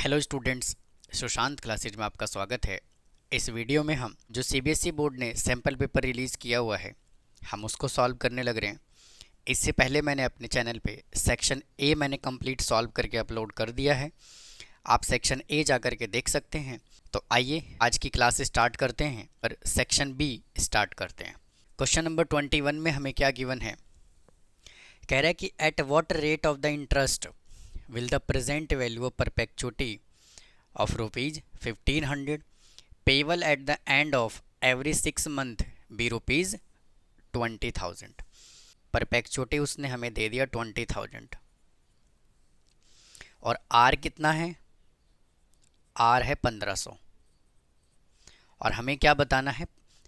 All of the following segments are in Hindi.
हेलो स्टूडेंट्स, सुशांत क्लासेज में आपका स्वागत है। इस वीडियो में हम जो सीबीएसई बोर्ड ने सैम्पल पेपर रिलीज़ किया हुआ है, हम उसको सॉल्व करने लग रहे हैं। इससे पहले मैंने अपने चैनल पे सेक्शन ए मैंने कंप्लीट सॉल्व करके अपलोड कर दिया है। आप सेक्शन ए जा कर के देख सकते हैं। तो आइए आज की क्लास स्टार्ट करते हैं और सेक्शन बी स्टार्ट करते हैं। क्वेश्चन नंबर 21 में हमें क्या गिवन है। कह रहा है कि at what rate of the interest will the present value of perpetuity of rupees 1500 payable at the end of every 6 month be rupees 20,000। Perpetuity उसने हमें दे दिया 20,000 और आर कितना है, आर है 1500 और हमें क्या बताना है,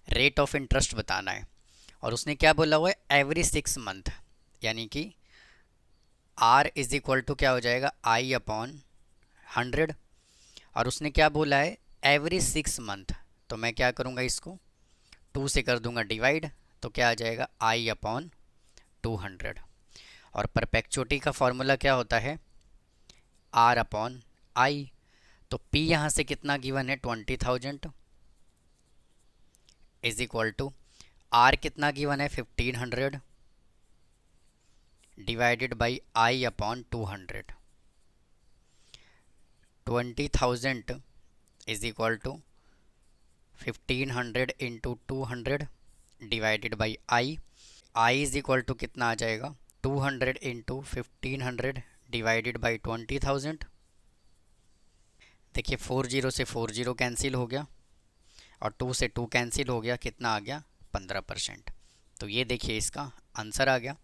रेट ऑफ इंटरेस्ट बताना है। और उसने क्या बोला हुआ है, एवरी 6 मंथ, यानी कि आर इज इक्वल टू क्या हो जाएगा, आई अपॉन 100। और उसने क्या बोला है, एवरी 6 मंथ। तो मैं क्या करूँगा, इसको 2 से कर दूंगा डिवाइड, तो क्या आ जाएगा, आई अपॉन 200। और परपेचुटी का फॉर्मूला क्या होता है, आर अपॉन आई। तो पी यहाँ से कितना गिवन है, 20,000 इज इक्वल टू आर कितना गिवन है, 1500 divided by I upon 200। 20,000 is equal to 1500 into 200 divided by I. I is equal to कितना आ जाएगा, 200 इंटू 1500 डिवाइडेड बाई 20,000। देखिए 40 से 40 कैंसिल हो गया और 2 से 2 कैंसिल हो गया, कितना आ गया, 15%। तो ये देखिए इसका आंसर आ गया।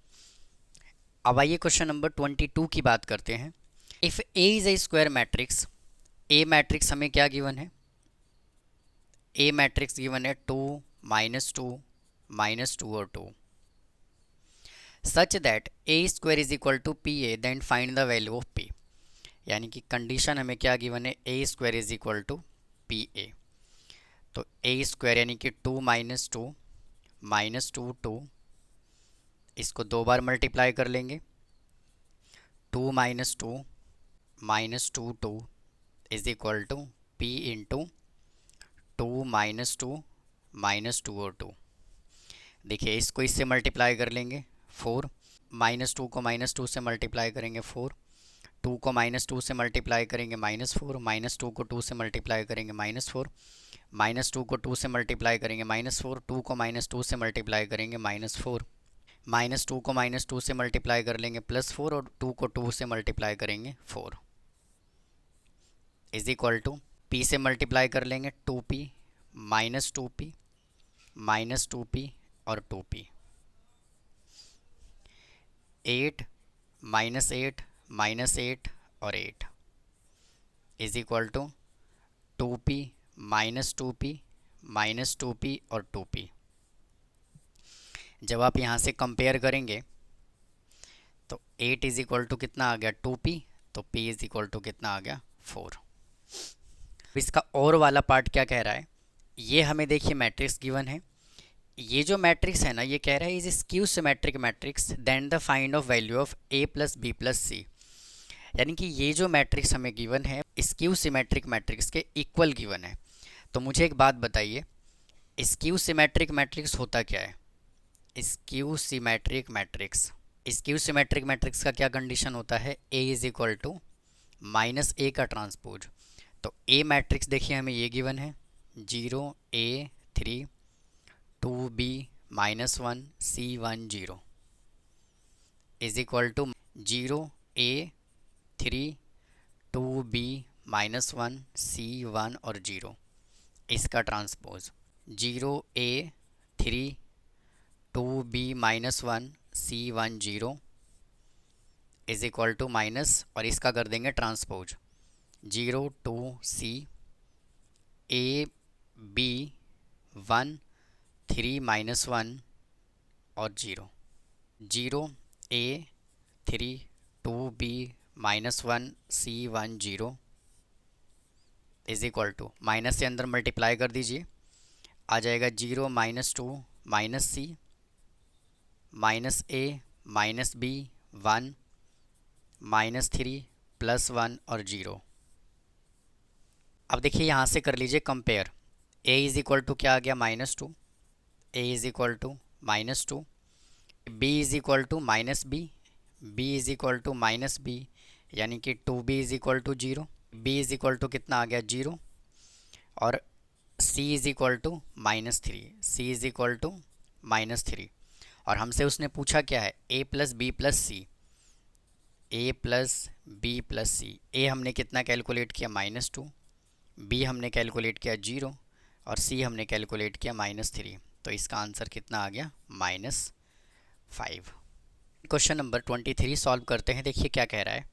अब आइए क्वेश्चन नंबर 22 की बात करते हैं। If A is a square matrix, A matrix हमें क्या गिवन है, ए मैट्रिक्स गिवन है 2 -2 -2 और 2 such that A square is equal to P A, then find the value of P. यानी कि कंडीशन हमें क्या गिवन है, A square is equal to P A. तो ए स्क्वायर यानी कि 2 -2 -2 2, इसको 2 बार मल्टीप्लाई कर लेंगे। 2 -2 -2 2 is equal to P into 2 -2 -2 और 2। देखिए इसको इससे मल्टीप्लाई कर लेंगे 4, -2 को -2 से मल्टीप्लाई करेंगे 4, 2 को -2 से मल्टीप्लाई करेंगे -4, -2 को 2 से मल्टीप्लाई करेंगे -4, -2 को 2 से मल्टीप्लाई करेंगे -4, 2 को -2 से मल्टीप्लाई करेंगे -4, -2 को -2 से मल्टीप्लाई कर लेंगे +4 और 2 को 2 से मल्टीप्लाई करेंगे 4 इज इक्वल टू पी से मल्टीप्लाई कर लेंगे 2p -2p -2p और 2p। 8 -8 -8 और 8 is equal to 2p -2p -2p और 2p। जब आप यहाँ से कंपेयर करेंगे तो 8 इज इक्वल टू कितना आ गया, 2p, तो p इज इक्वल टू कितना आ गया, 4। इसका और वाला पार्ट क्या कह रहा है, ये हमें देखिए मैट्रिक्स गिवन है। ये जो मैट्रिक्स है ना, ये कह रहा है is skew symmetric matrix then the find of value of a plus B plus C. यानी कि ये जो मैट्रिक्स हमें गिवन है स्क्यू सिमेट्रिक मैट्रिक्स के इक्वल गिवन है। तो मुझे एक बात बताइए, स्क्यू सिमेट्रिक मैट्रिक्स होता क्या है, skew symmetric matrix, skew symmetric matrix का क्या कंडीशन होता है, a is equal to -a का ट्रांसपोज। तो a मैट्रिक्स देखिए हमें ये गिवन है 0 a 3 2 b -1 c 1 0 is equal to 0 a 3 2 b -1 c 1 और 0, इसका transpose 0 a 3 2 b -1 c 1 0 is equal to minus, और इसका कर देंगे ट्रांसपोज 0 2 c a b 1 3 -1 और 0 0 a 3 2 b -1 c 1 0 is equal to, minus से अंदर मल्टीप्लाई कर दीजिए, आ जाएगा 0 -2 -c -a -b 1 -3 +1 और 0 अब देखिए यहाँ से कर लीजिए compare. a is equal to क्या आ गया -2, a is equal to -2, b is equal to -b, b is equal to -b, यानी कि 2b is equal to 0, b is equal to कितना आ गया 0, और c is equal to -3, c is equal to -3। और हमसे उसने पूछा क्या है, a plus B plus C, a plus B plus C. a हमने कितना कैलकुलेट किया -2, b हमने कैलकुलेट किया 0, और c हमने कैलकुलेट किया -3। तो इसका आंसर कितना आ गया -5। क्वेश्चन नंबर 23 सॉल्व करते हैं। देखिए क्या कह रहा है।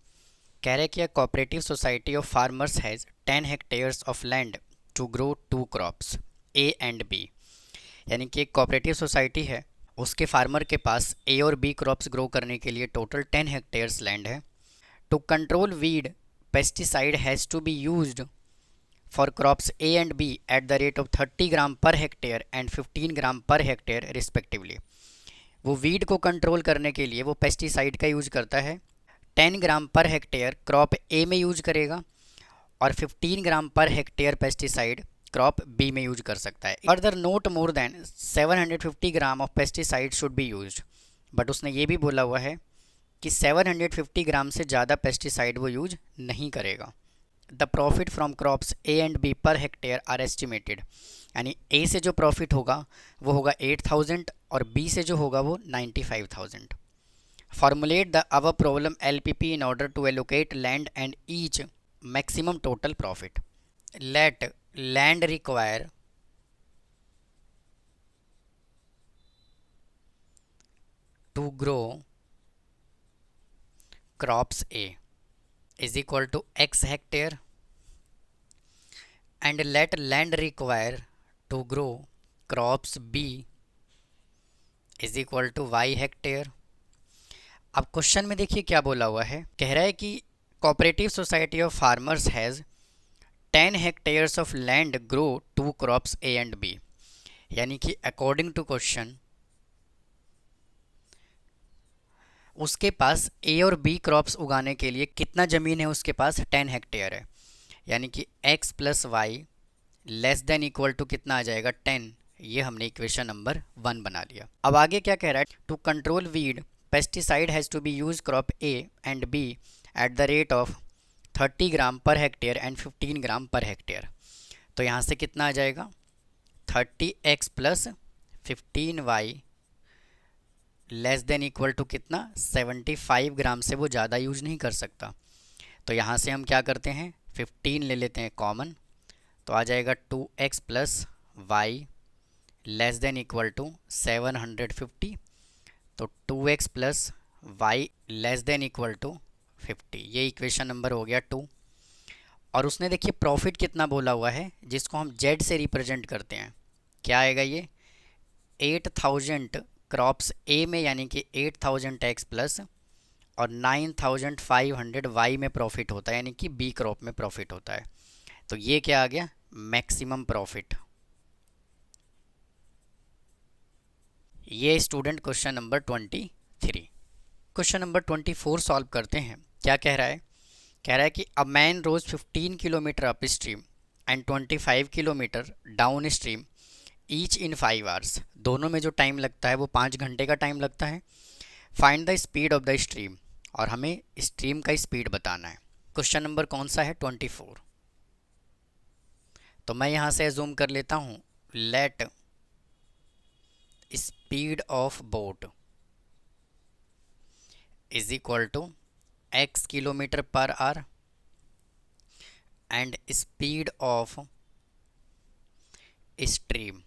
कह रहा है कि cooperative society of farmers has 10 hectares of land to grow 2 crops A and B। यानी कि एक कोऑपरेटिव सोसाइटी है, उसके फार्मर के पास A और B क्रॉप्स ग्रो करने के लिए टोटल 10 हेक्टेयर्स लैंड है। To control weed pesticide has to be used for crops A and B at the rate of 30 gram per hectare and 15 gram per hectare respectively. वो वीड को कंट्रोल करने के लिए वो पेस्टिसाइड का यूज करता है। 10 ग्राम पर हेक्टेयर क्रॉप ए में यूज करेगा और 15 gram per hectare pesticide crop B में यूज कर सकता है। Further note more than 750 gram of pesticide should be used. But उसने ये भी बोला हुआ है कि 750 ग्राम से ज़्यादा पेस्टिसाइड वो यूज नहीं करेगा। The profit from crops A and B per hectare are estimated. यानी ए से जो प्रॉफिट होगा वो होगा 8000 और बी से जो होगा वो 95000। Formulate the above problem LPP in order to allocate land and each maximum total profit. Let land require to grow crops A is equal to X hectare and let land require to grow crops B is equal to Y hectare। अब क्वेश्चन में देखिए क्या बोला हुआ है। कह रहा है कि cooperative society of farmers has 10 hectares of land grow 2 crops A and B. यानी कि अकॉर्डिंग टू क्वेश्चन उसके पास ए और बी क्रॉप्स उगाने के लिए कितना ज़मीन है, उसके पास 10 हेक्टेयर है। यानी कि x plus y less than equal to कितना आ जाएगा 10। ये हमने इक्वेशन नंबर 1 बना लिया। अब आगे क्या कह रहा है, to control weed pesticide has to be used crop A and B at the rate of 30 gram per hectare and 15 gram per hectare. तो यहाँ से कितना आ जाएगा 30x plus 15y less than equal to कितना 75 ग्राम से वो ज़्यादा यूज नहीं कर सकता। तो यहाँ से हम क्या करते हैं 15 ले लेते हैं कॉमन, तो आ जाएगा 2x plus y less than equal to 750। तो 2x plus y less than equal to 50। ये इक्वेशन नंबर हो गया 2। और उसने देखिए प्रॉफिट कितना बोला हुआ है, जिसको हम z से रिप्रेजेंट करते हैं। क्या आएगा ये 8000 क्रॉप्स A में, यानी कि 8000x प्लस और 9500 y में प्रॉफिट होता है, यानी कि B क्रॉप में प्रॉफिट होता है। तो ये क्या आ गया मैक्सिमम प्रॉफिट। ये student question number 23। Question number 24 solve करते हैं। क्या कह रहा है, कह रहा है कि a man rows 15 kilometre upstream and 25 kilometre downstream each in 5 hours. दोनों में जो टाइम लगता है वो 5 घंटे का टाइम लगता है। Find the speed of the stream, और हमें स्ट्रीम का स्पीड बताना है। क्वेश्चन नंबर कौन सा है 24। तो मैं यहाँ से एज्यूम कर लेता हूँ let speed of boat is equal to x kilometre per hour and speed of stream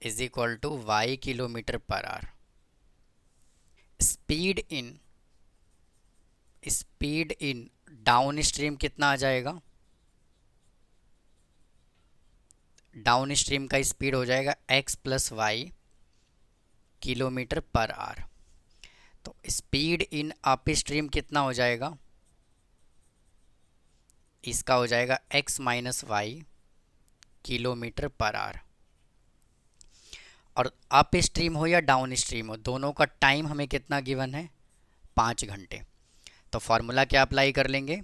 is equal to y kilometre per hour. Speed in downstream कितना आ जाएगा, डाउन स्ट्रीम का स्पीड हो जाएगा x plus y kilometre per hour. तो स्पीड इन अप स्ट्रीम कितना हो जाएगा, इसका हो जाएगा x minus y kilometre per hour. और अप स्ट्रीम हो या डाउन स्ट्रीम हो, दोनों का टाइम हमें कितना गिवन है 5 घंटे। तो फॉर्मूला क्या अप्लाई कर लेंगे,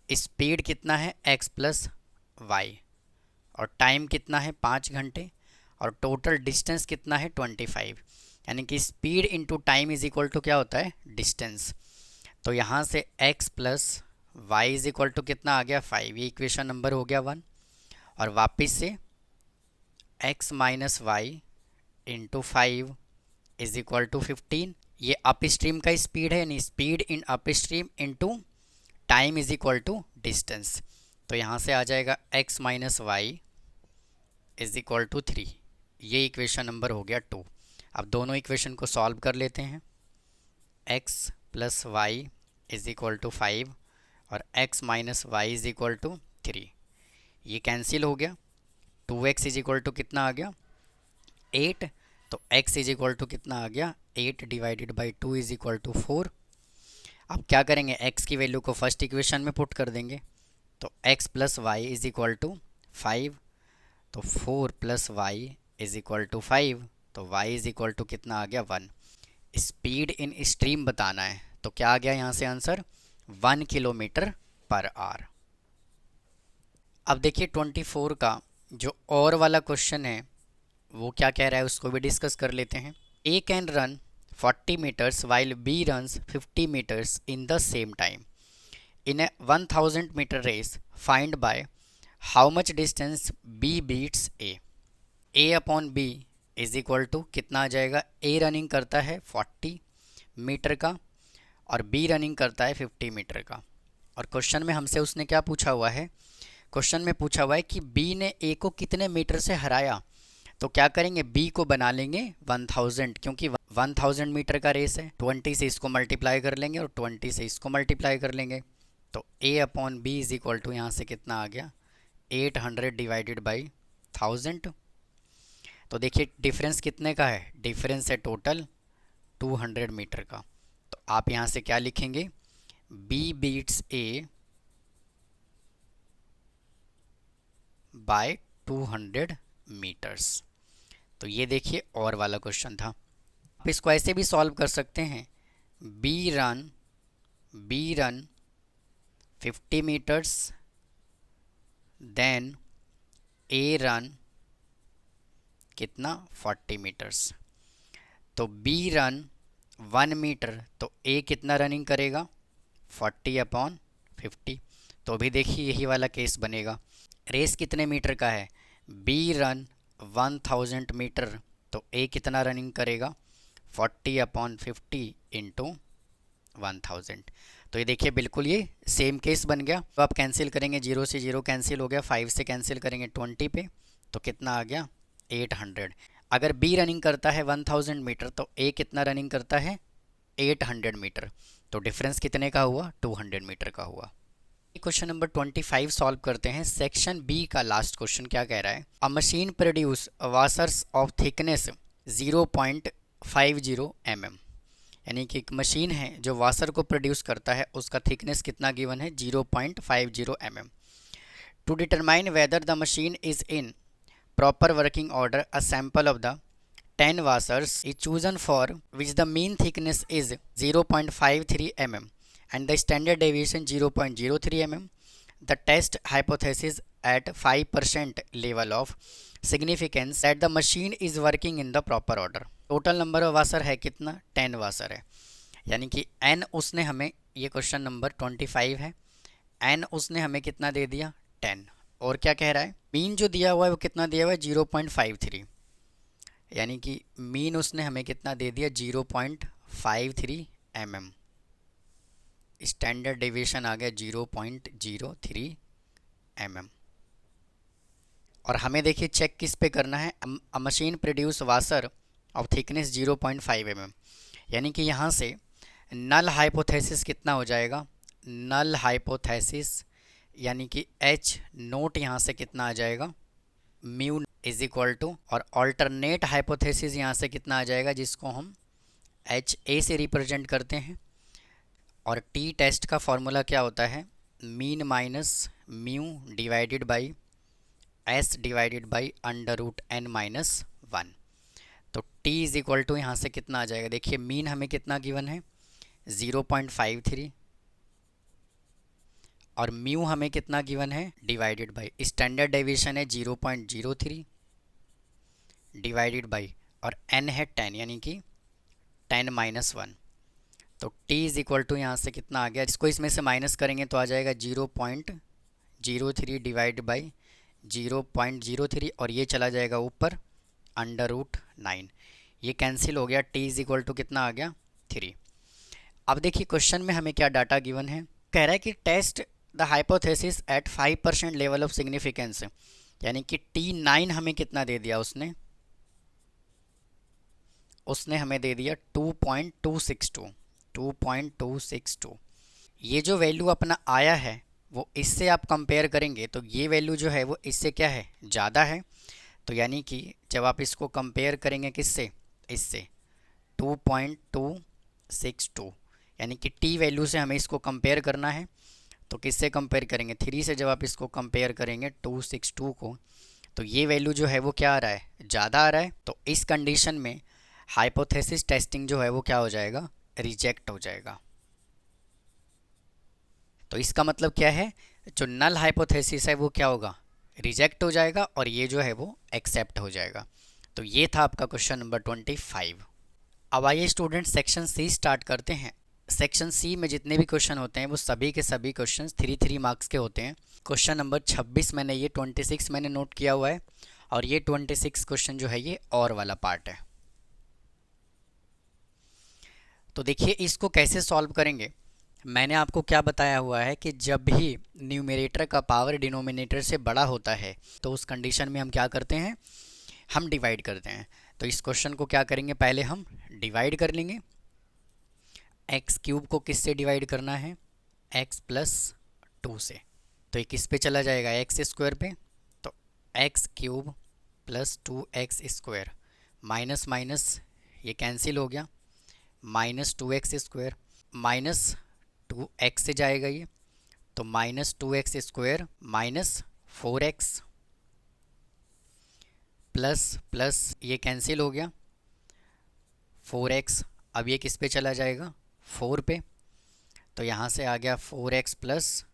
स्पीड कितना है x प्लस वाई, और टाइम कितना है 5 घंटे, और टोटल डिस्टेंस कितना है 25। यानी कि speed into time is equal to क्या होता है, डिस्टेंस। तो यहाँ से x plus y is equal to कितना आ गया 5, ये इक्वेशन नंबर हो गया 1। और वापस से x minus y into 5 is equal to 15। ये अप स्ट्रीम का स्पीड है, यानी speed in upstream into time is equal to distance. तो यहाँ से आ जाएगा x minus y is equal to 3। ये इक्वेशन नंबर हो गया 2। अब दोनों इक्वेशन को सॉल्व कर लेते हैं। x plus y is equal to 5 और x minus y is equal to 3, ये कैंसिल हो गया। 2x इज इक्वल टू कितना आ गया 8। तो x इज इक्वल टू कितना आ गया 8 divided by 2 is equal to 4। अब क्या करेंगे, x की वैल्यू को फर्स्ट इक्वेशन में पुट कर देंगे। तो x plus y is equal to 5, तो 4 plus y is equal to 5, तो y इज इक्वल टू कितना आ गया 1। स्पीड इन स्ट्रीम बताना है, तो क्या आ गया यहाँ से आंसर 1 किलोमीटर पर आवर। अब देखिए 24 का जो और वाला क्वेश्चन है वो क्या कह रहा है, उसको भी डिस्कस कर लेते हैं। A can run 40 metres while B runs 50 metres in the same time in a 1000 metre race, find by how much distance B beats A upon B is equal to कितना आ जाएगा, A रनिंग करता है 40 मीटर का और B रनिंग करता है 50 मीटर का। और क्वेश्चन में हमसे उसने क्या पूछा हुआ है, क्वेश्चन में पूछा हुआ है कि B ने A को कितने मीटर से हराया। तो क्या करेंगे, B को बना लेंगे 1000, क्योंकि 1000 मीटर का रेस है। 20 से इसको मल्टीप्लाई कर लेंगे और 20 से इसको मल्टीप्लाई कर लेंगे। तो A upon B is equal to यहाँ से कितना आ गया 800 डिवाइडेड बाई 1000। तो देखिए डिफरेंस कितने का है, डिफरेंस है टोटल 200 मीटर का। तो आप यहाँ से क्या लिखेंगे, B beats A by 200 metres. तो ये देखिए और वाला क्वेश्चन था। आप इसको ऐसे भी सॉल्व कर सकते हैं, B run 50 metres then A run कितना 40 मीटर्स। तो बी रन 1 मीटर, तो ए कितना रनिंग करेगा 40 अपॉन 50। तो भी देखिए यही वाला केस बनेगा। रेस कितने मीटर का है, बी रन 1000 मीटर, तो ए कितना रनिंग करेगा 40 अपॉन 50 इंटू 1000। तो ये देखिए बिल्कुल ये सेम केस बन गया। तो आप कैंसिल करेंगे, 0 से 0 कैंसिल हो गया, 5 से कैंसिल करेंगे 20 पे, तो कितना आ गया 800। अगर बी रनिंग करता है 1000 मीटर तो ए कितना रनिंग करता है 800 मीटर। तो डिफरेंस कितने का हुआ 200 मीटर का हुआ। क्वेश्चन नंबर 25 सॉल्व करते हैं। सेक्शन बी का लास्ट क्वेश्चन क्या कह रहा है, अ machine produce washers of thickness 0.50 mm। यानी कि एक मशीन है जो वाशर को प्रोड्यूस करता है, उसका थिकनेस कितना गिवन है 0.50 mm। To determine whether the machine is in proper working order, a sample of the 10 washers is chosen for which the mean thickness is 0.53 mm and the standard deviation 0.03 mm. The test hypothesis at 5% level of significance that the machine is working in the proper order. Total number of washer है कितना 10 washer है, यानी कि n उसने हमें, ये क्वेश्चन नंबर 25 है, n उसने हमें कितना दे दिया 10। और क्या कह रहा है, मीन जो दिया हुआ है वो कितना दिया हुआ है 0.53, यानी कि मीन उसने हमें कितना दे दिया 0.53 mm। स्टैंडर्ड डेविएशन आ गया 0.03 mm। और हमें देखिए चेक किस पे करना है, machine produce washer of thickness 0.5 mm, यानी कि यहाँ से नल हाइपोथेसिस कितना हो जाएगा, नल हाइपोथेसिस यानी कि H नोट यहाँ से कितना आ जाएगा म्यू इज इक्वल टू, और ऑल्टरनेट हाइपोथेसिस यहाँ से कितना आ जाएगा जिसको हम HA से रिप्रेजेंट करते हैं। और टी टेस्ट का फॉर्मूला क्या होता है, mean minus mu divided by S divided by √n-1। तो T इज इक्वल टू यहाँ से कितना आ जाएगा, देखिए मीन हमें कितना गिवन है 0.53 और म्यू हमें कितना गिवन है, डिवाइडेड बाई स्टैंडर्ड डेविएशन है 0.03 डिवाइडेड बाई, और n है 10 यानी कि 10-1। तो t इज इक्वल टू यहाँ से कितना आ गया, इसको इसमें से माइनस करेंगे तो आ जाएगा 0.03 डिवाइड बाई 0.03, और ये चला जाएगा ऊपर √9, ये कैंसिल हो गया। t इज इक्वल टू कितना आ गया, 3। अब देखिए क्वेश्चन में हमें क्या डाटा गिवन है, कह रहा है कि test the hypothesis at 5% level of significance, यानी कि T9 हमें कितना दे दिया उसने हमें दे दिया 2.262। ये जो वैल्यू अपना आया है वो इससे आप कंपेयर करेंगे तो ये वैल्यू जो है वो इससे क्या है, ज़्यादा है। तो यानी कि जब आप इसको कंपेयर करेंगे किससे, इससे 2.262, यानी कि टी वैल्यू से हमें इसको कंपेयर करना है। तो किससे कंपेयर करेंगे, 3 से जब आप इसको कंपेयर करेंगे 262 को, तो ये वैल्यू जो है वो क्या आ रहा है, ज़्यादा आ रहा है। तो इस कंडीशन में हाइपोथेसिस टेस्टिंग जो है वो क्या हो जाएगा, रिजेक्ट हो जाएगा। तो इसका मतलब क्या है, जो नल हाइपोथेसिस है वो क्या होगा, रिजेक्ट हो जाएगा, और ये जो है वो एक्सेप्ट हो जाएगा। तो ये था आपका क्वेश्चन नंबर 25। अब आइए स्टूडेंट सेक्शन सी स्टार्ट करते हैं। सेक्शन सी में जितने भी क्वेश्चन होते हैं वो सभी के सभी क्वेश्चन 3 मार्क्स के होते हैं। क्वेश्चन नंबर 26 मैंने, ये 26 मैंने नोट किया हुआ है, और ये 26 क्वेश्चन जो है ये और वाला पार्ट है। तो देखिए इसको कैसे सॉल्व करेंगे, मैंने आपको क्या बताया हुआ है कि जब भी न्यूमरेटर का पावर डिनोमिनेटर से बड़ा होता है तो उस कंडीशन में हम क्या करते हैं, हम डिवाइड करते हैं। तो इस क्वेश्चन को क्या करेंगे, पहले हम डिवाइड कर लेंगे। एक्स क्यूब को किससे डिवाइड करना है, x+2 से। तो ये किस पे चला जाएगा, एक्स स्क्वायर पे। तो x cube plus 2x² minus minus ये कैंसिल हो गया, -2x² -2x से जाएगा ये, तो -2x² -4x प्लस प्लस ये कैंसिल हो गया 4x। अब ये किस पे चला जाएगा, 4 पे। तो यहाँ से आ गया 4x +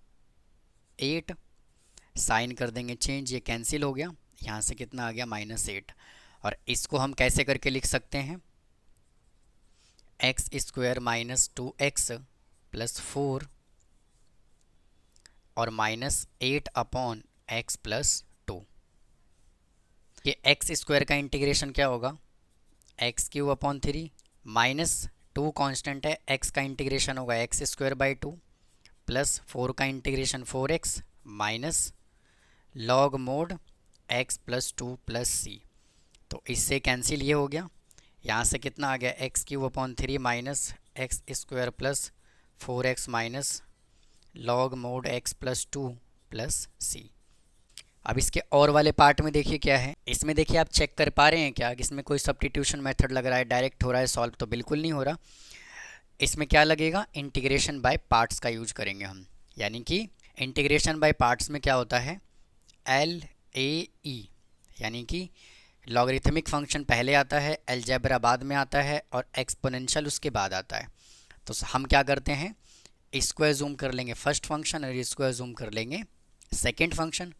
8, साइन कर देंगे चेंज, ये कैंसिल हो गया, यहाँ से कितना आ गया, -8। और इसको हम कैसे करके लिख सकते हैं, x² -2x + 4 और -8/x + 2। ये x² का इंटीग्रेशन क्या होगा, x³ -2 कांस्टेंट है, x का इंटीग्रेशन होगा x² 2 +4 का integration 4x log mod x + 2 + c। तो इससे कैंसिल ये हो गया, यहाँ से कितना आ गया, x³ -x² + 4x log mod x + 2 + c। अब इसके और वाले पार्ट में देखिए क्या है, इसमें देखिए आप चेक कर पा रहे हैं क्या कि इसमें कोई सब्स्टिट्यूशन मेथड लग रहा है, डायरेक्ट हो रहा है सॉल्व, तो बिल्कुल नहीं हो रहा। इसमें क्या लगेगा, इंटीग्रेशन बाय पार्ट्स का यूज करेंगे हम। यानी कि इंटीग्रेशन बाय पार्ट्स में क्या होता है, LAE, यानी कि लॉगरिथमिक फंक्शन पहले आता है, अलजेब्रा बाद में आता है, और एक्सपोनेंशियल उसके बाद आता है। तो हम क्या करते हैं, इसको एज्यूम कर लेंगे फर्स्ट फंक्शन और इसको एज्यूम कर लेंगे सेकेंड फंक्शन।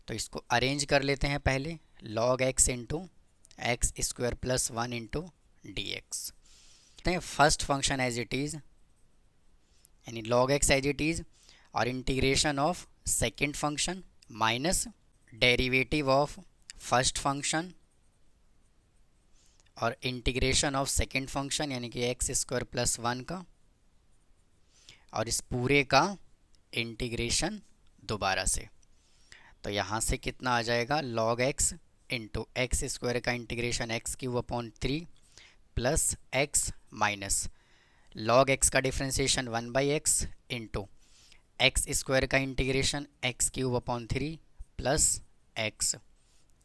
तो इसको अरेंज कर लेते हैं पहले, log x into x² + 1 into dx। First function as it is, यानी log x as it is, और integration of second function minus derivative of first function और इंटीग्रेशन ऑफ सेकेंड फंक्शन यानी कि x² + 1 का, और इस पूरे का इंटीग्रेशन दोबारा से। तो यहाँ से कितना आ जाएगा, log x इंटू x² का integration x³ 3 + x minus log x का डिफ्रेंसिएशन 1/x इंटू x² का integration x³ 3 + x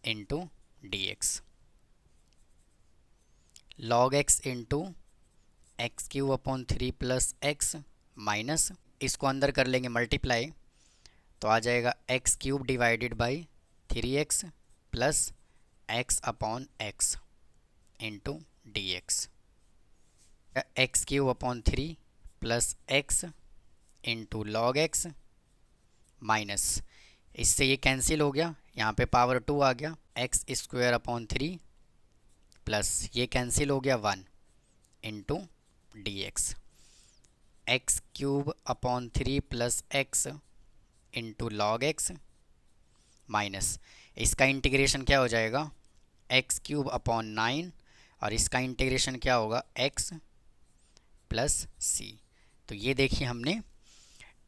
into dx। log x into x³ 3 + x minus, इसको अंदर कर लेंगे मल्टीप्लाई, तो आ जाएगा x³ divided by 3x + x/x into dx। x³ 3 + x into log x minus, इससे ये कैंसिल हो गया, यहाँ पे पावर 2 आ गया, एक्स स्क्वायर अपॉन 3 प्लस ये कैंसिल हो गया 1 into D x cube upon 3 plus x into log x minus, इसका इंटीग्रेशन क्या हो जाएगा, एक्स क्यूब अपॉन 9 और इसका इंटीग्रेशन क्या होगा, एक्स प्लस सी। तो ये देखिए हमने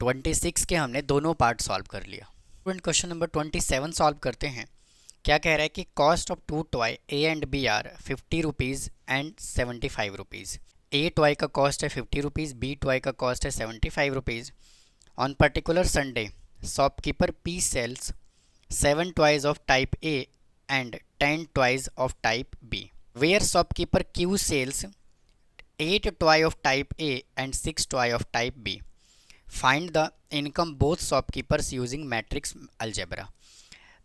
26 के हमने दोनों पार्ट सॉल्व कर लिया। स्टूडेंट क्वेश्चन नंबर 27 सॉल्व करते हैं। क्या कह रहा है कि cost of two toy A and B are 50 rupees and 75 rupees. A toy का कॉस्ट है 50 रुपीज़, बी टॉय का कॉस्ट है 75 rupees. On particular Sunday shopkeeper P sells 7 toys of type A and 10 toys of type B, where shopkeeper Q sells 8 toy of type A and 6 toy of type B. Find the income both shopkeepers using matrix algebra.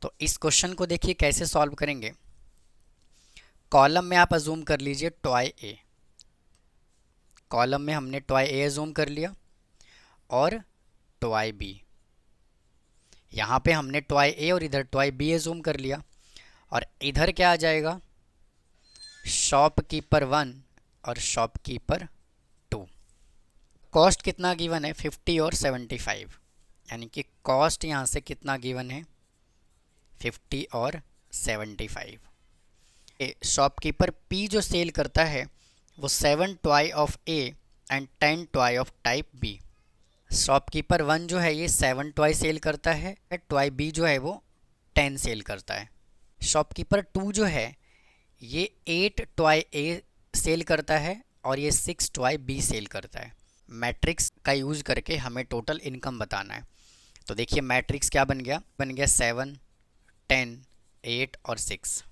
तो इस क्वेश्चन को देखिए कैसे सॉल्व करेंगे। कॉलम में आप अजूम कर लीजिए टॉय ए, कॉलम में हमने टॉय ए अजूम कर लिया और टॉय बी, यहाँ पे हमने टॉय ए और इधर टॉय बी अजूम कर लिया, और इधर क्या आ जाएगा, शॉपकीपर 1 और शॉपकीपर 2। कॉस्ट कितना गिवन है, 50 और 75, यानी कि कॉस्ट यहाँ से कितना गिवन है, 50 और 75। शॉपकीपर पी जो सेल करता है वो 7 toy of A and 10 toy of type B. Shopkeeper 1 जो है ये 7 टॉय सेल करता है, टॉय बी जो है वो 10 सेल करता है। शॉपकीपर 2 जो है ये 8 टॉय ए सेल करता है और ये 6 टॉय बी सेल करता है। मैट्रिक्स का यूज़ करके हमें टोटल इनकम बताना है। तो देखिए मैट्रिक्स क्या बन गया, 7 10 8 और 6,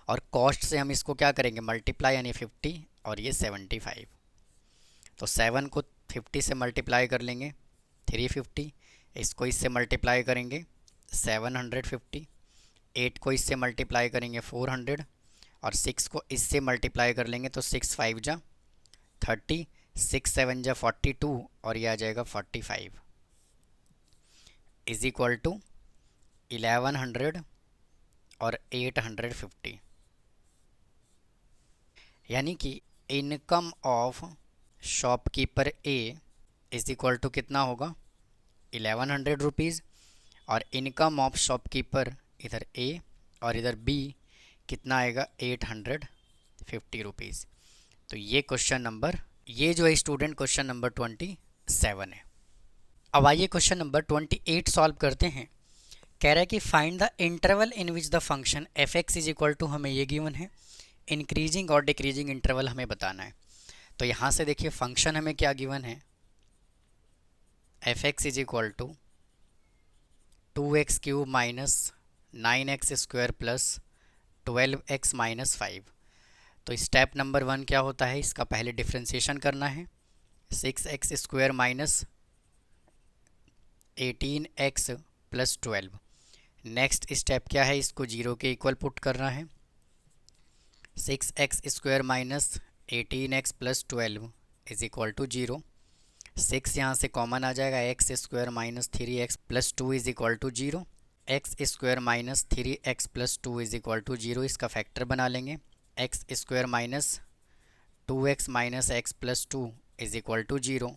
और कॉस्ट से हम इसको क्या करेंगे, मल्टीप्लाई, यानी 50 और ये 75। तो 7 को 50 से मल्टीप्लाई कर लेंगे 350, इसको इससे मल्टीप्लाई करेंगे 750, 8 को इससे मल्टीप्लाई करेंगे 400 और 6 को इससे मल्टीप्लाई कर लेंगे तो 6 5 जा 30, 6 7 जा 42 और ये आ जाएगा 45 इज इक्वल टू 1100 और 850, यानी कि income of shopkeeper A is equal to कितना होगा, 1100 रुपीज़, और इनकम ऑफ शॉपकीपर इधर ए और इधर बी कितना आएगा, 850 रुपीज़। तो ये क्वेश्चन नंबर, ये जो है स्टूडेंट क्वेश्चन नंबर 27 है। अब आइए क्वेश्चन नंबर 28 सॉल्व करते हैं। कह रहा है कि find the interval in which the function F X is equal to, हमें ये गिवन है, इंक्रीजिंग और डिक्रीजिंग इंटरवल हमें बताना है। तो यहाँ से देखिए फंक्शन हमें क्या गिवन है, F X is equal to 2x cube minus 9x square plus 12x minus 5। तो स्टेप नंबर 1 क्या होता है, इसका पहले डिफ्रेंशिएशन करना है, 6x square minus 18x plus 12। Next step क्या है, इसको 0 के इक्वल पुट करना है, 6x square minus 18x plus 12 is equal to 0। 6 यहाँ से कॉमन आ जाएगा, X square minus 3x plus 2 is equal to 0, X square minus 3x plus 2 is equal to 0, इसका फैक्टर बना लेंगे, X square minus 2x minus X plus 2 is equal to 0,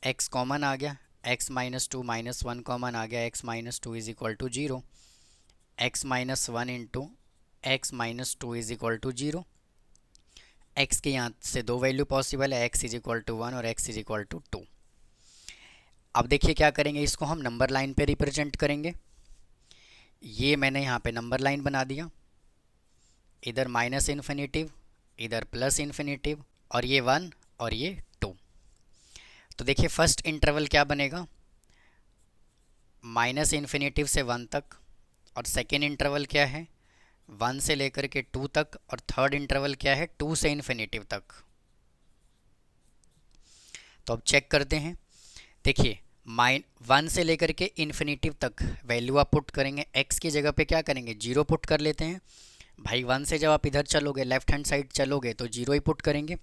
X common आ गया, x माइनस 2 माइनस 1 कॉमन आ गया, x minus 2 is equal to 0, x minus 1 into X minus 2 is equal to 0। x के यहाँ से दो वैल्यू पॉसिबल है, x इज इक्वल टू 1 और x इज इक्वल टू 2। अब देखिए क्या करेंगे, इसको हम नंबर लाइन पे रिप्रेजेंट करेंगे। ये मैंने यहाँ पे नंबर लाइन बना दिया, इधर माइनस इन्फिनिटिव, इधर प्लस इन्फिनिटिव, और ये 1 और ये 2। तो देखिए फर्स्ट इंटरवल क्या बनेगा, माइनस इन्फिनिटिव से 1 तक, और सेकेंड इंटरवल क्या है, 1 से लेकर के 2 तक, और थर्ड इंटरवल क्या है, 2 से इन्फिनिटिव तक। तो अब चेक करते हैं, देखिए 1 से लेकर के इन्फिनिटिव तक वैल्यू आप पुट करेंगे, x की जगह पे क्या करेंगे, 0 पुट कर लेते हैं। भाई 1 से जब आप इधर चलोगे, लेफ्ट हैंड साइड चलोगे तो 0 ही पुट करेंगे।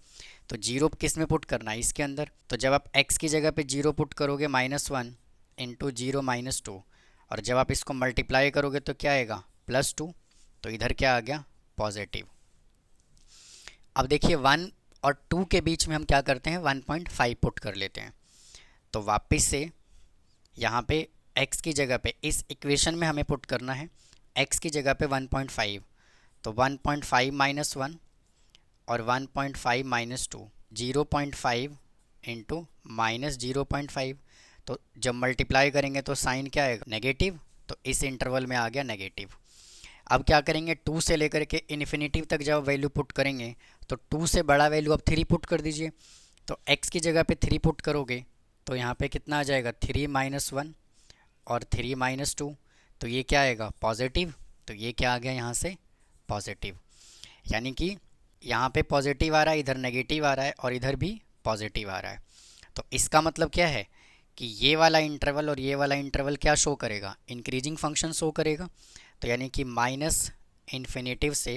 तो 0 किस में पुट करना है, इसके अंदर। तो जब आप x की जगह पे 0 पुट करोगे -1, इंटू 0 माइनस 2, और जब आप इसको मल्टीप्लाई करोगे तो क्या आएगा +2, तो इधर क्या आ गया पॉजिटिव। अब देखिए 1 और 2 के बीच में हम क्या करते हैं 1.5 पुट कर लेते हैं। तो वापस से यहाँ पे x की जगह पे इस इक्वेशन में हमें पुट करना है x की जगह पे 1.5, तो 1.5 माइनस 1 और 1.5 माइनस 2, 0.5 इंटू माइनस 0.5, तो जब मल्टीप्लाई करेंगे तो साइन क्या आएगा नेगेटिव, तो इस इंटरवल में आ गया नेगेटिव। अब क्या करेंगे 2 से लेकर के इन्फिनिटी तक जब वैल्यू पुट करेंगे तो 2 से बड़ा वैल्यू अब 3 पुट कर दीजिए। तो x की जगह पे 3 पुट करोगे तो यहाँ पे कितना आ जाएगा 3 माइनस 1 और 3 माइनस 2, तो ये क्या आएगा पॉजिटिव, तो ये क्या आ गया यहाँ से पॉजिटिव। यानी कि यहाँ पे पॉजिटिव आ रहा है, इधर नेगेटिव आ रहा है और इधर भी पॉजिटिव आ रहा है। तो इसका मतलब क्या है कि ये वाला इंटरवल और ये वाला इंटरवल क्या शो करेगा इंक्रीजिंग फंक्शन शो करेगा। तो यानी कि माइनस इन्फिनेटिव से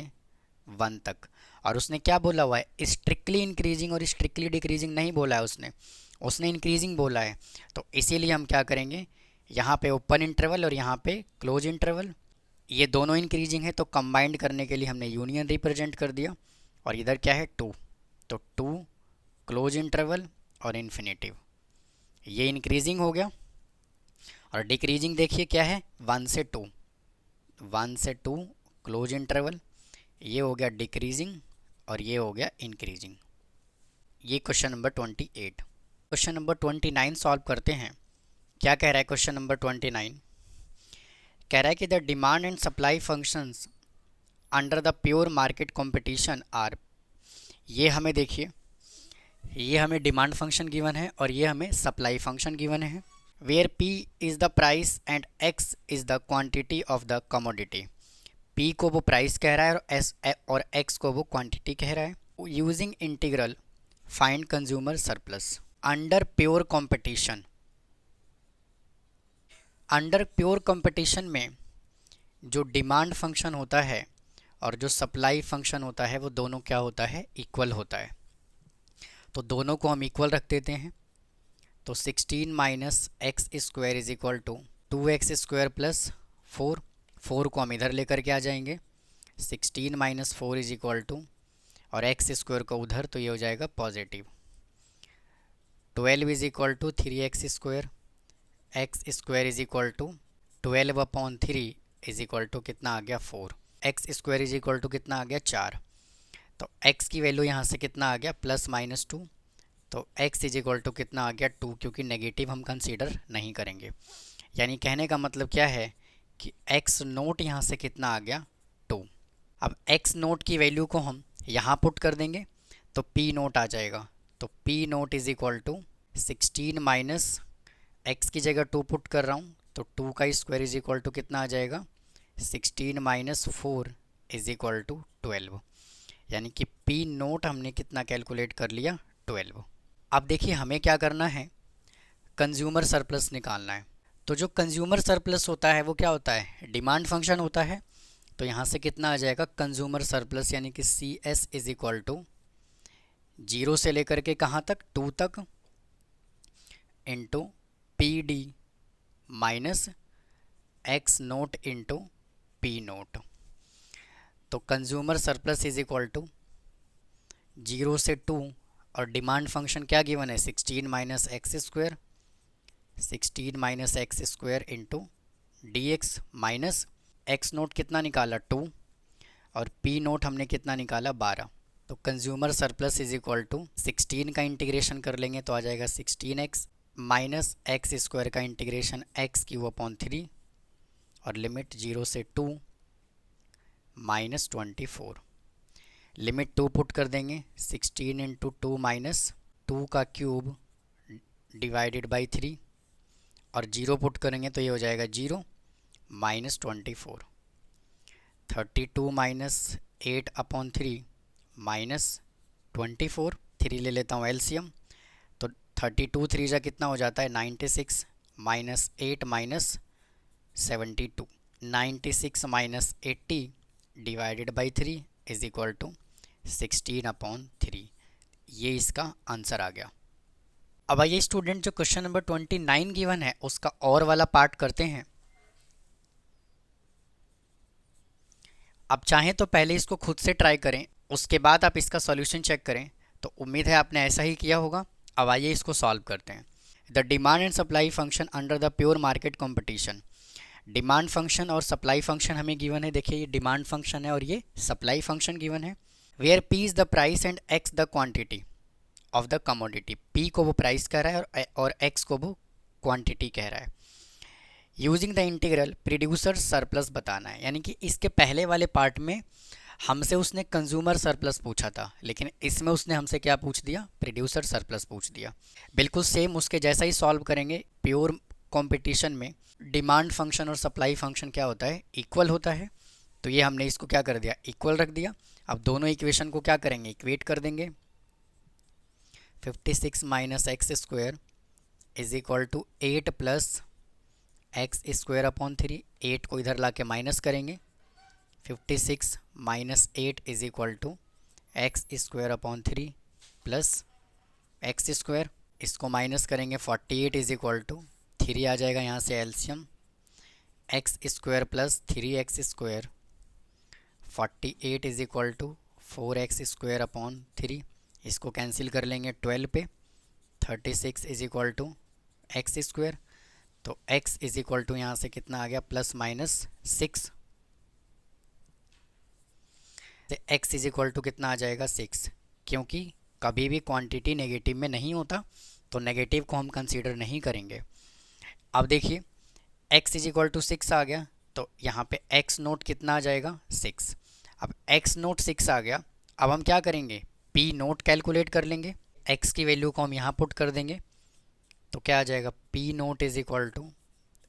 1 तक, और उसने क्या बोला हुआ है स्ट्रिक्टली इंक्रीजिंग और स्ट्रिक्टली डिक्रीजिंग नहीं बोला है, उसने इंक्रीजिंग बोला है। तो इसीलिए हम क्या करेंगे यहाँ पे ओपन इंटरवल और यहाँ पे क्लोज इंटरवल, ये दोनों इंक्रीजिंग है तो कंबाइंड करने के लिए हमने यूनियन रिप्रेजेंट कर दिया। और इधर क्या है 2, तो 2 क्लोज इंटरवल और इन्फिनेटिव, ये इंक्रीजिंग हो गया। और डिक्रीजिंग देखिए क्या है 1 से 2, 1 से 2 क्लोज इंटरवल, ये हो गया डिक्रीजिंग और ये हो गया इंक्रीजिंग। ये question number 28। Question number 29 solve करते हैं। क्या कह रहा है क्वेश्चन नंबर 29, कह रहा है कि the demand and supply functions under the pure market competition are, ये हमें देखिए ये हमें डिमांड फंक्शन गिवन है और ये हमें सप्लाई फंक्शन गिवन है। Where P is the price and X is the quantity of the commodity, P को वो प्राइस कह रहा है और X को वो क्वांटिटी कह रहा है। Using integral find consumer surplus under pure competition, under pure competition में जो डिमांड फंक्शन होता है और जो सप्लाई फंक्शन होता है वो दोनों क्या होता है इक्वल होता है। तो दोनों को हम इक्वल रख देते हैं। तो 16 minus X square is equal to 2x square plus 4, 4 को हम इधर लेकर के आ जाएंगे, 16 माइनस 4 इज इक्वल टू, और एक्स स्क्वायर को उधर तो ये हो जाएगा positive. 12 is equal to 3x square, X square is equal to 12/3 is equal to कितना आ गया 4, X square is equal to कितना आ गया 4। तो x की वैल्यू यहाँ से कितना आ गया +-2, तो x इज इक्वल टू कितना आ गया 2, क्योंकि नेगेटिव हम कंसीडर नहीं करेंगे। यानी कहने का मतलब क्या है कि x नोट यहाँ से कितना आ गया 2। अब x नोट की वैल्यू को हम यहाँ पुट कर देंगे तो p नोट आ जाएगा। तो p naught is equal to 16 minus x की जगह 2 पुट कर रहा हूँ तो 2 का स्क्वायर इज इक्वल टू कितना आ जाएगा 16 माइनस 4 इज इक्वल टू 12। यानी कि P नोट हमने कितना कैलकुलेट कर लिया 12। अब देखिए हमें क्या करना है कंज्यूमर सरप्लस निकालना है। तो जो कंज्यूमर सरप्लस होता है वो क्या होता है डिमांड फंक्शन होता है। तो यहाँ से कितना आ जाएगा कंज्यूमर सरप्लस, यानी कि CS इज इक्वल टू 0 से लेकर के कहाँ तक 2 तक into PD minus x naught into P naught. तो consumer surplus is equal to 0 से 2 और डिमांड फंक्शन क्या गिवन है 16 minus X square, 16 minus X square into DX minus x note कितना निकाला 2 और P नोट हमने कितना निकाला 12। तो consumer surplus is equal to 16 का इंटीग्रेशन कर लेंगे तो आ जाएगा 16x माइनस एक्स स्क्वायर का इंटीग्रेशन x³ और लिमिट 0 से 2 माइनस 24, लिमिट 2 पुट कर देंगे 16 इंटू 2 माइनस 2 का क्यूब डिवाइडेड बाई 3 और 0 पुट करेंगे तो ये हो जाएगा 0 माइनस 24, 32 माइनस 8/3 माइनस 24, 3 ले लेता हूँ एलसीएम तो 32 3 जा कितना हो जाता है 96 minus 8 minus 72, 96 minus 80 divided by 3 is equal to 16/3। ये इसका आंसर आ गया। अब आइए स्टूडेंट, जो क्वेश्चन नंबर 29 गिवन है उसका और वाला पार्ट करते हैं। आप चाहें तो पहले इसको खुद से ट्राई करें, उसके बाद आप इसका सॉल्यूशन चेक करें। तो उम्मीद है आपने ऐसा ही किया होगा। अब आइए इसको सॉल्व करते हैं। The demand and supply function under the pure market competition. Demand function और सप्लाई फंक्शन हमें गिवन है। देखिए, ये डिमांड फंक्शन है और ये सप्लाई फंक्शन गिवन है। Where P is the price and X the quantity of the commodity. P को वो प्राइस कह रहा है और एक्स को वो क्वांटिटी कह रहा है। Using the integral producer surplus बताना है। यानी कि इसके पहले वाले पार्ट में हमसे उसने कंज्यूमर सरप्लस पूछा था, लेकिन इसमें उसने हमसे क्या पूछ दिया, प्रोड्यूसर सरप्लस पूछ दिया। बिल्कुल सेम उसके जैसा ही सॉल्व करेंगे। प्योर कंपटीशन में डिमांड फंक्शन और सप्लाई फंक्शन क्या होता है, इक्वल होता है। तो ये हमने इसको क्या कर दिया, इक्वल रख दिया। अब दोनों इक्वेशन को क्या करेंगे, इक्वेट कर देंगे। 56 minus X square is equal to 8 plus X square upon 3। 8 को इधर ला के माइनस करेंगे। 56 minus 8 is equal to X square upon 3 plus X square. इसको माइनस करेंगे। 48 इज इक्वल टू 3 आ जाएगा यहाँ से LCM, X square plus 3x square. 48 is equal to 4x square upon 3। इसको कैंसिल कर लेंगे 12 पे। 36 is equal to X square. तो x इज इक्वल टू यहाँ से कितना आ गया, plus minus 6। x is equal to कितना आ जाएगा, 6। क्योंकि कभी भी क्वांटिटी नेगेटिव में नहीं होता, तो नेगेटिव को हम कंसीडर नहीं करेंगे। अब देखिए, x इज इक्वल टू 6 आ गया, तो यहाँ पे x नोट कितना आ जाएगा, 6। अब x नोट 6 आ गया। अब हम क्या करेंगे, p नोट कैलकुलेट कर लेंगे। x की वैल्यू को हम यहाँ पुट कर देंगे। तो क्या आ जाएगा, p naught is equal to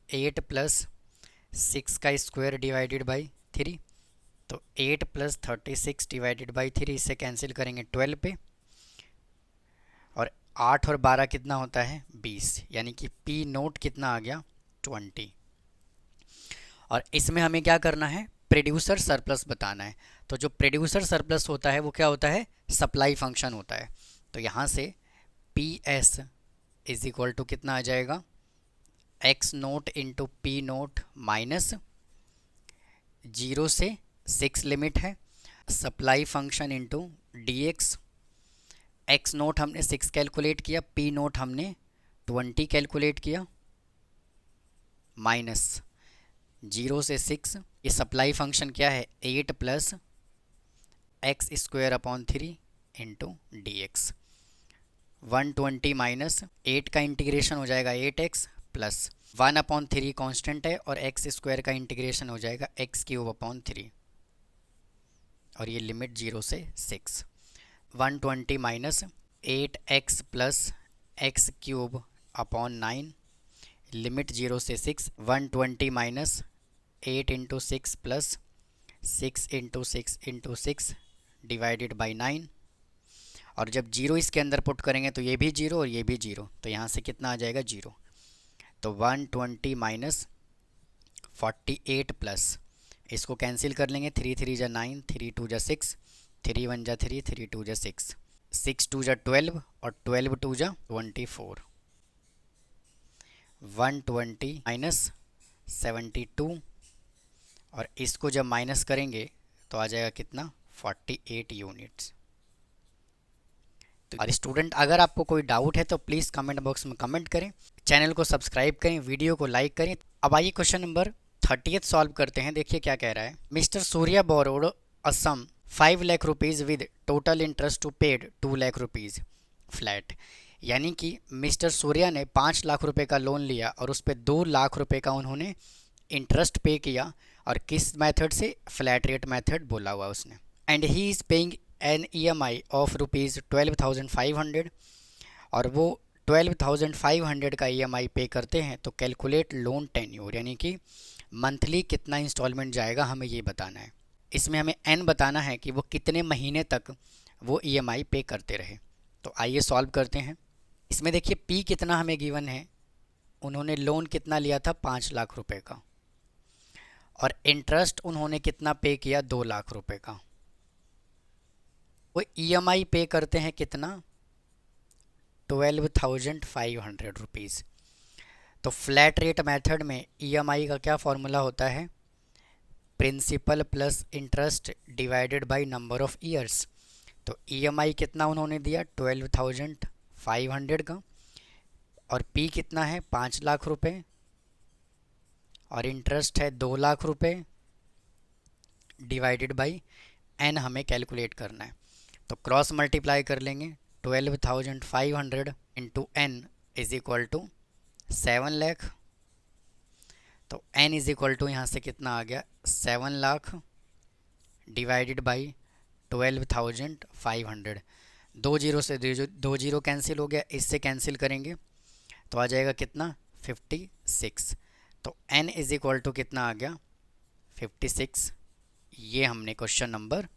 8 plus 6 का स्क्वायर डिवाइडेड बाई 3। तो 8 प्लस 36 डिवाइडेड बाई 3, इससे कैंसिल करेंगे 12 पे। और 8 और 12 कितना होता है, 20। यानी कि p नोट कितना आ गया, 20। और इसमें हमें क्या करना है, प्रोड्यूसर सरप्लस बताना है। तो जो प्रोड्यूसर सरप्लस होता है वो क्या होता है, सप्लाई फंक्शन होता है। तो यहाँ से P S is equal to कितना आ जाएगा, X naught into P naught minus 0 से 6 लिमिट है, supply function into D X. X naught हमने 6 कैलकुलेट किया, पी नोट हमने 20 कैलकुलेट किया, माइनस 0 से 6। ये सप्लाई फंक्शन क्या है, 8 plus X square upon 3 into D x. 120 minus 8 का इंटीग्रेशन हो जाएगा 8x प्लस 1 अपॉन 3 कॉन्स्टेंट है, और एक्स स्क्वायर का इंटीग्रेशन हो जाएगा एक्स क्यूब अपॉन 3, और ये लिमिट 0 से 6। 120 minus 8x plus x cube upon 9, limit 0 से 6। 120 minus 8 into 6 plus 6 into 6 into 6 divided by 9। और जब 0 इसके अंदर पुट करेंगे तो ये भी 0 और ये भी 0, तो यहाँ से कितना आ जाएगा, 0। तो 120 माइनस 48 प्लस, इसको कैंसिल कर लेंगे। 3 3 जा 9, 3 2 जा 6, 3 1 जा 3, 3 2 जा 6, 6 2 जा 12 और 12 2 जा 24। 120 माइनस 72, और इसको जब माइनस करेंगे तो आ जाएगा कितना, 48 यूनिट्स। और स्टूडेंट, अगर आपको कोई डाउट है तो प्लीज़ कमेंट बॉक्स में कमेंट करें, चैनल को सब्सक्राइब करें, वीडियो को लाइक करें। अब आइए क्वेश्चन नंबर 30 सॉल्व करते हैं। देखिए क्या कह रहा है। Mister Surya borrowed a sum 5 lakh rupees with total interest to paid 2 lakh rupees flat. यानी कि मिस्टर सूर्या ने 5 लाख रुपए का लोन लिया और उस पर 2 लाख रुपए का उन्होंने इंटरेस्ट पे किया, और किस मेथड से, फ्लैट रेट मेथड बोला हुआ उसने। And he is paying an EMI of rupees 12,500, और वो 12,500 का EMI पे करते हैं। तो कैलकुलेट लोन टेन्योर, यानी कि मंथली कितना इंस्टॉलमेंट जाएगा हमें ये बताना है। इसमें हमें n बताना है कि वो कितने महीने तक वो EMI पे करते रहे। तो आइए सॉल्व करते हैं। इसमें देखिए p कितना हमें गिवन है, उन्होंने लोन कितना लिया था, 5 लाख रुपए का, और इंटरेस्ट उन्होंने कितना पे किया, 2 लाख रुपए का। वो EMI पे करते हैं कितना, 12,500 रुपीज़। तो फ्लैट रेट मेथड में ईएमआई का क्या फॉर्मूला होता है? Principal plus interest divided by number of years. तो ईएमआई कितना उन्होंने दिया? 12,500 का, और पी कितना है? 5 लाख रुपए, और इंटरेस्ट है 2 लाख रुपए, डिवाइडेड बाई एन हमें कैलकुलेट करना है। तो क्रॉस मल्टीप्लाई कर लेंगे, 12,500 into N is equal to 7 lakh. तो एन इज इक्वल टू यहाँ से कितना आ गया? 7 लाख डिवाइडेड बाई 12,500। 2 जीरो से 2 जीरो कैंसिल हो गया, इससे कैंसिल करेंगे तो आ जाएगा कितना? 56। तो n इज इक्वल टू कितना आ गया? 56। ये हमने क्वेश्चन नंबर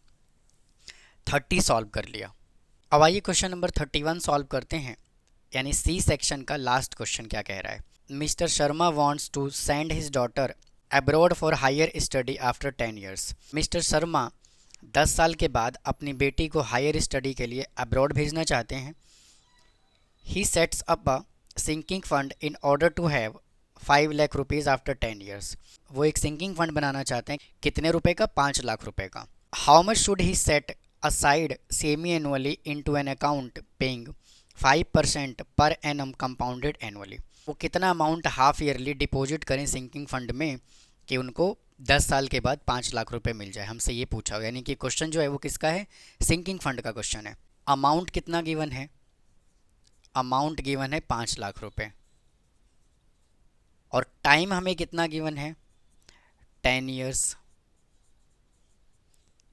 30 सॉल्व कर लिया। अब आइए क्वेश्चन नंबर 31 सॉल्व करते हैं, यानी सी सेक्शन का लास्ट क्वेश्चन क्या कह रहा है। Mister Sharma wants to send his daughter abroad for higher study after 10 years. Mister Sharma 10 साल के बाद अपनी बेटी को हायर स्टडी के लिए अब्रॉड भेजना चाहते हैं। He sets up a sinking fund in order to have 5 lakh rupees after 10 years. वो एक सिंकिंग फंड बनाना चाहते हैं, कितने रुपए का? 5 लाख रुपए का। How much should he set aside semi annually into an account paying 5% per annum compounded annually. वो कितना अमाउंट हाफ ईयरली डिपॉजिट करें सिंकिंग फंड में कि उनको 10 साल के बाद 5 लाख रुपए मिल जाए, हमसे ये पूछा हुआ। यानी कि क्वेश्चन जो है वो किसका है? सिंकिंग फंड का क्वेश्चन है। अमाउंट कितना गिवन है? अमाउंट गिवन है 5 लाख रुपए, और टाइम हमें कितना गिवन है? 10 ईयर्स।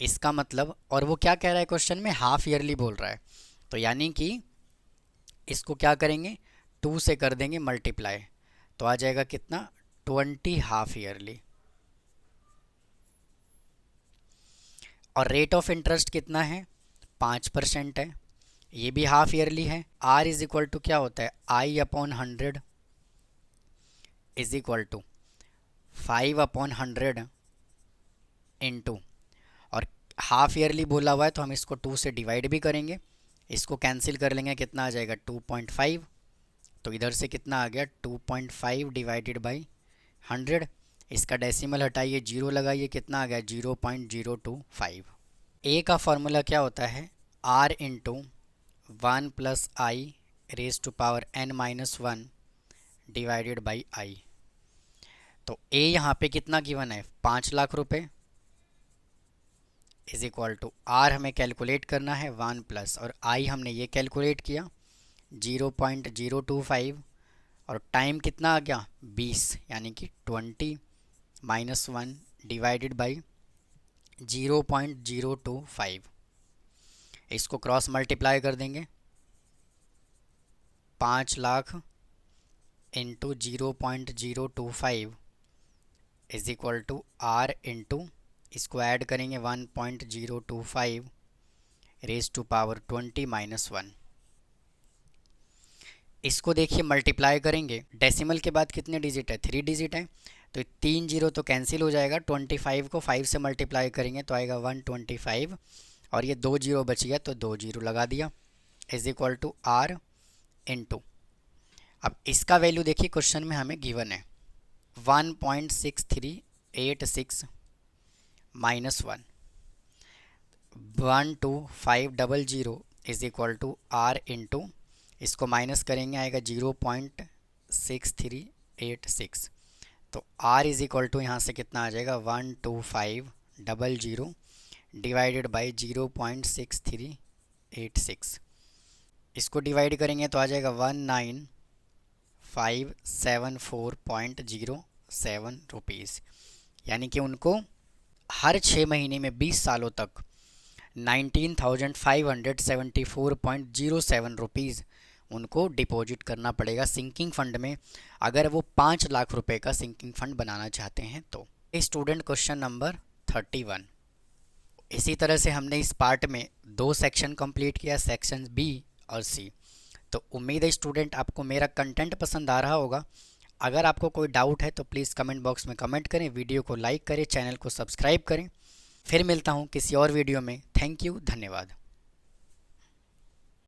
इसका मतलब, और वो क्या कह रहा है क्वेश्चन में? हाफ ईयरली बोल रहा है। तो यानी कि इसको क्या करेंगे? 2 से कर देंगे मल्टीप्लाई, तो आ जाएगा कितना? 20 हाफ ईयरली। और रेट ऑफ इंटरेस्ट कितना है? 5% है, ये भी हाफ ईयरली है। आर इज इक्वल टू क्या होता है? I/100 is equal to 5/100 into, और हाफ ईयरली बोला हुआ है तो हम इसको 2 से डिवाइड भी करेंगे, इसको कैंसिल कर लेंगे, कितना आ जाएगा? 2.5। तो इधर से कितना आ गया? 2.5 डिवाइडेड बाई 100। इसका डेसिमल हटाइए, 0 लगाइए, कितना आ गया? 0.025। ए का फॉर्मूला क्या होता है? R into 1 + I raise to power n-1 divided by I। तो ए यहाँ पे कितना गिवन है? 5 लाख रुपए, इज इक्वल टू आर हमें कैलकुलेट करना है 1 प्लस, और आई हमने ये कैलकुलेट किया 0.025, और टाइम कितना आ गया? 20, यानी कि 20 - 1 डिवाइडेड बाई 0.025। इसको क्रॉस मल्टीप्लाई कर देंगे, 5 lakh into 0.025 is equal to R into, इसको ऐड करेंगे 1.025 रेज टू पावर 20 - 1। इसको देखिए मल्टीप्लाई करेंगे, डेसिमल के बाद कितने डिजिट है? 3 डिजिट है, तो 3 जीरो तो कैंसिल हो जाएगा। 25 को 5 से मल्टीप्लाई करेंगे तो आएगा 125, और ये 2 जीरो बच गया तो 2 जीरो लगा दिया, is equal to R into. अब इसका वैल्यू देखिए क्वेश्चन में हमें गिवन है 1.6386 - 1, 12500 is equal to R into, इसको माइनस करेंगे आएगा 0.6386। तो r इज इक्वल टू यहाँ से कितना आ जाएगा? 12500 डिवाइडेड बाई 0.6386। इसको डिवाइड करेंगे तो आ जाएगा 19574.07 रुपीज़। यानी कि उनको हर 6 महीने में 20 सालों तक 19,574.07 रुपीज़ उनको डिपॉजिट करना पड़ेगा सिंकिंग फंड में, अगर वो 5 लाख रुपए का सिंकिंग फंड बनाना चाहते हैं तो। Student question number 31। इसी तरह से हमने इस पार्ट में 2 सेक्शन कंप्लीट किया, सेक्शन बी और सी। तो उम्मीद है स्टूडेंट आपको मेरा कंटेंट पसंद आ रहा होगा। अगर आपको कोई डाउट है तो प्लीज़ कमेंट बॉक्स में कमेंट करें, वीडियो को लाइक करें, चैनल को सब्सक्राइब करें। फिर मिलता हूँ किसी और वीडियो में। थैंक यू, धन्यवाद।